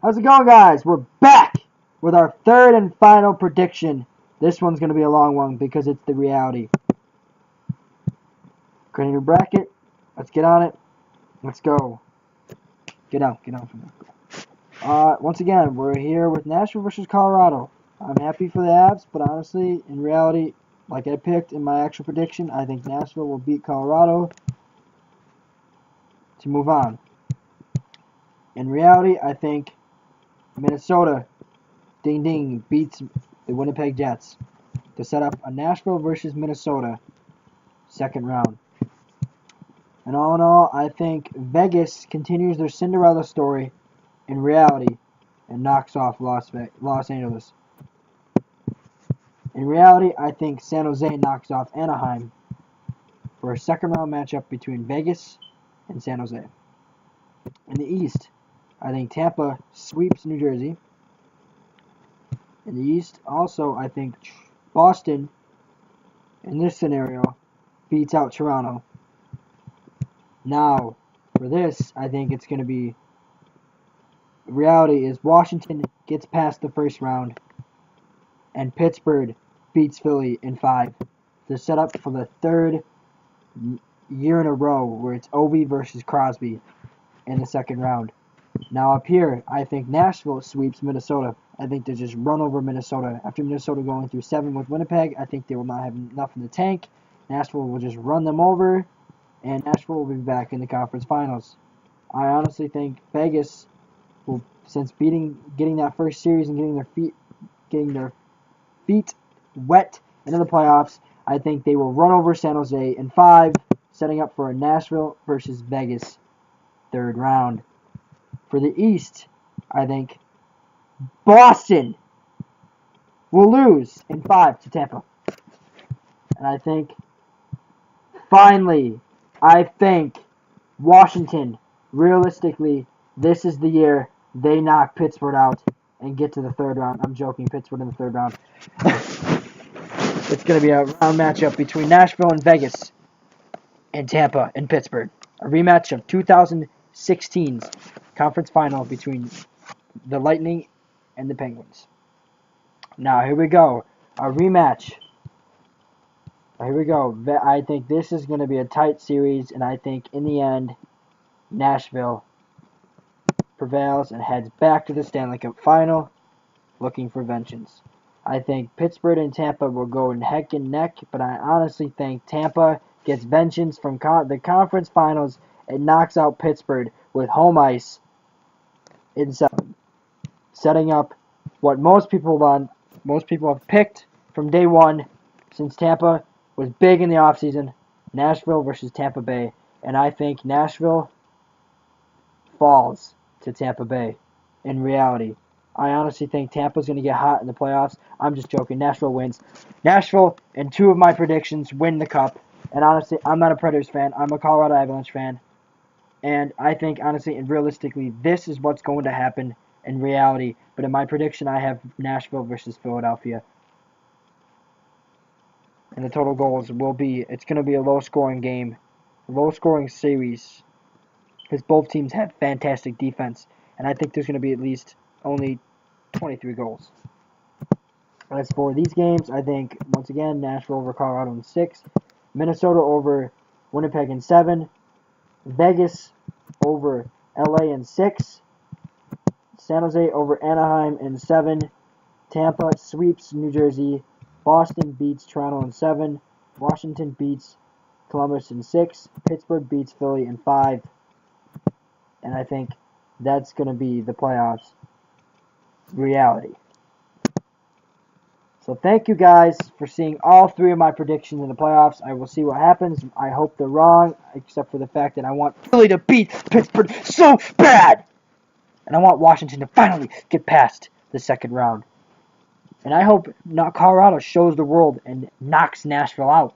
How's it going, guys? We're back with our third and final prediction. This one's going to be a long one because it's the reality. Creating your bracket. Let's get on it. Let's go. Get out from there. Once again, we're here with Nashville versus Colorado. I'm happy for the Avs, but honestly, in reality, like I picked in my actual prediction, I think Nashville will beat Colorado to move on. In reality, I think Minnesota, ding ding, beats the Winnipeg Jets to set up a Nashville versus Minnesota second round. And all in all, I think Vegas continues their Cinderella story in reality and knocks off Los Angeles. In reality, I think San Jose knocks off Anaheim for a second round matchup between Vegas and San Jose. In the East, I think Tampa sweeps New Jersey. In the East, also, I think Boston, in this scenario, beats out Toronto. Now, for this, I think it's going to be, reality is Washington gets past the first round, and Pittsburgh beats Philly in 5 to set up for the third year in a row where it's Ovi versus Crosby in the second round. Now up here, I think Nashville sweeps Minnesota. I think they just run over Minnesota. After Minnesota going through 7 with Winnipeg, I think they will not have enough in the tank. Nashville will just run them over, and Nashville will be back in the conference finals. I honestly think Vegas will, since getting that first series and getting their feet wet into the playoffs, I think they will run over San Jose in 5, setting up for a Nashville versus Vegas third round. For the East, I think Boston will lose in 5 to Tampa. And I think, finally, Washington, realistically, this is the year they knock Pittsburgh out and get to the third round. I'm joking, Pittsburgh in the third round. It's going to be a round matchup between Nashville and Vegas and Tampa and Pittsburgh. A rematch of 2016's conference final between the Lightning and the Penguins. Now, here we go. A rematch. Here we go. I think this is going to be a tight series, and I think in the end, Nashville prevails and heads back to the Stanley Cup final, looking for vengeance. I think Pittsburgh and Tampa will go neck and neck, but I honestly think Tampa gets vengeance from the conference finals and knocks out Pittsburgh with home ice in 7, setting up what most people have picked from day one, since Tampa was big in the offseason, Nashville versus Tampa Bay, and I think Nashville falls to Tampa Bay in reality. I honestly think Tampa's going to get hot in the playoffs. I'm just joking. Nashville wins. Nashville, in 2 of my predictions, win the Cup. And honestly, I'm not a Predators fan. I'm a Colorado Avalanche fan. And I think, honestly and realistically, this is what's going to happen in reality. But in my prediction, I have Nashville versus Philadelphia. And the total goals will be, it's going to be a low-scoring game. A low-scoring series. Because both teams have fantastic defense. And I think there's going to be at least only 23 goals. As for these games, I think, once again, Nashville over Colorado in 6. Minnesota over Winnipeg in 7. Vegas over LA in 6. San Jose over Anaheim in 7. Tampa sweeps New Jersey. Boston beats Toronto in 7. Washington beats Columbus in 6. Pittsburgh beats Philly in 5. And I think that's going to be the playoffs reality. So thank you guys for seeing all 3 of my predictions in the playoffs. I will see what happens. I hope they're wrong, except for the fact that I want Philly to beat Pittsburgh so bad. And I want Washington to finally get past the second round. And I hope Colorado shows the world and knocks Nashville out.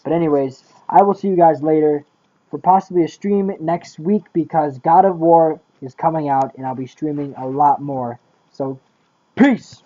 But anyways, I will see you guys later for possibly a stream next week, because God of War is coming out and I'll be streaming a lot more. So, peace!